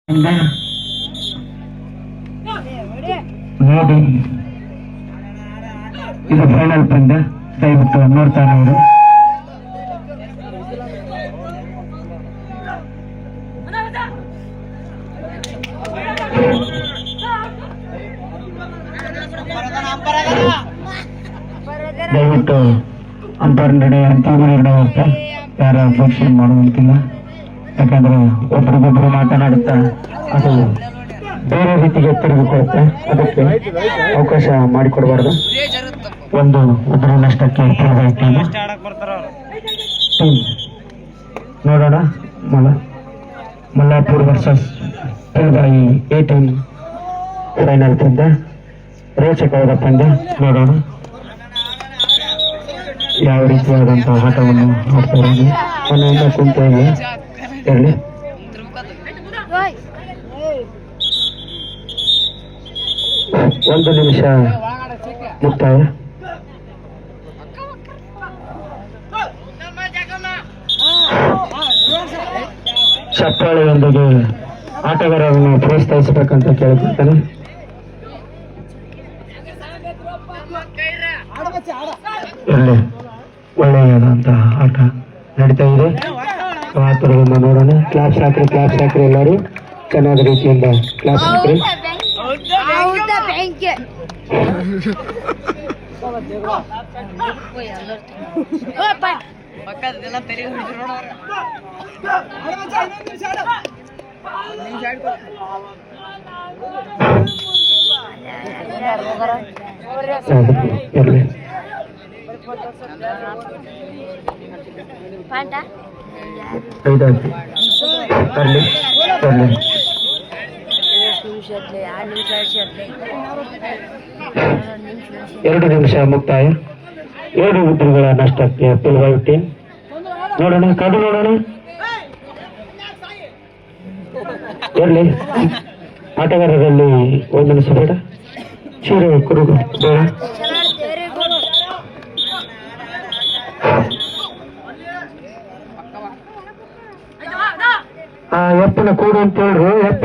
ನೋಡಿ ಇದು ಫೈನಲ್ ಪಂದ್ಯ. ದಯವಿಟ್ಟು ನೋಡ್ತಾನೆ ಅವರು. ದಯವಿಟ್ಟು ಅಂಪೈರ್ ನಡೆ ಅಂತಿಮ ನಿರ್ಣಯ ಹೋಗ್ತಾ ಯಾರ ಅಬ್ಜೆಕ್ಷನ್ ಮಾಡುವಂತಿಲ್ಲ. ಯಾಕಂದ್ರೆ ಒಬ್ರಿಗೊಬ್ರು ಮಾತನಾಡುತ್ತಾ ಅದು ಬೇರೆ ರೀತಿಗೆ ತಿರುಗಿಕೊಳ್ಳುತ್ತೆ. ಅದಕ್ಕೆ ಅವಕಾಶ ಮಾಡಿಕೊಡಬಾರ್ದು. ಒಂದು ಉದ್ರ ನಷ್ಟಕ್ಕೆ ಟೀಮ್ ನೋಡೋಣ. Mallapur versus Pulbai A team final ಪಂದ್ಯ, ರೋಚಕವಾದ ಪಂದ್ಯ. ನೋಡೋಣ ಯಾವ ರೀತಿಯಾದಂತಹ ಆಟವನ್ನು ಆಡ್ತಾ ಇರೋದು. ಮನೆಯಿಂದ ಕುಂತ ಇರಲಿ. ಒಂದು ನಿಮಿಷ ಮುಕ್ತಾಯ. ಚಪ್ಪಾಳೆಯೊಂದಿಗೆ ಆಟಗಾರರನ್ನು ಪ್ರೋತ್ಸಾಹಿಸಬೇಕಂತ ಕೇಳಿಕೊಳ್ತಾನೆ. ಇಲ್ಲಿ ಒಳ್ಳೆಯದಾದಂತಹ ಆಟ ನಡೀತಾ ಇದೆ. ಆತರವನ್ನು ನೋಡೋಣ. ಕ್ಲಾಪ್ಸ್ ಹಾಕ್ರಿ ಎಲ್ಲರೂ ಚೆನ್ನಾದ ರೀತಿಯಿಂದ ಕ್ಲಾಪ್ಸ್ ಹಾಕ್ರಿ. ಎರಡು ನಿಮಿಷ ಮುಕ್ತಾಯ. 2 ಉದ್ರಗಳ ನಷ್ಟಕ್ಕೆ ಪುಲ್ಬಾಯಿ ಟೀಮ್. ನೋಡೋಣ, ಕಾದು ನೋಡೋಣ. ಇರಲಿ, ಆಟಗಾರರಲ್ಲಿ ಒಂದನಿಸಬೇಡ. ಚೀರೆ ಕುರುಗು ಬೇಡ. ಎಪ್ಪನ ಕೂಡು ಅಂತ ಹೇಳ್ರು. ಎಪ್ಪ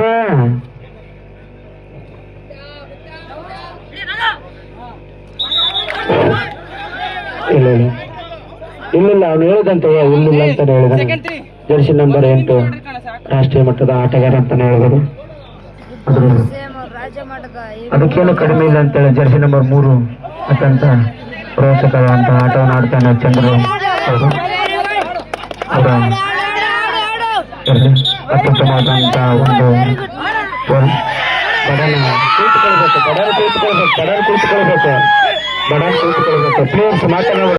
ಇಲ್ಲ ಅವನು ಹೇಳದಂತ ಇಲ್ಲಿಲ್ಲ ಅಂತಾನೆ ಹೇಳಿದಾನೆ. ಜರ್ಸಿ ನಂಬರ್ 8 ರಾಷ್ಟ್ರೀಯ ಮಟ್ಟದ ಆಟಗಾರ ಅಂತಾನೆ ಹೇಳಿದರು. ಅದಕ್ಕೇನು ಕಡಿಮೆ ಇಲ್ಲ ಅಂತೇಳಿ ಜರ್ಸಿ ನಂಬರ್ 3 ಅತ್ಯಂತ ರೋಚಕವಾದಂತಹ ಆಟವನ್ನು ಆಡ್ತಾನೆ ಚಂದ್ರ ಅವರು. ಅತ್ಯುತ್ತಮವಾದಂತಹ ಒಂದು ಬಡ ಕೂತ್ಕೊಳ್ಬೇಕು ಪ್ಲೇಯರ್ಸ್ ಮಾತನಾಡ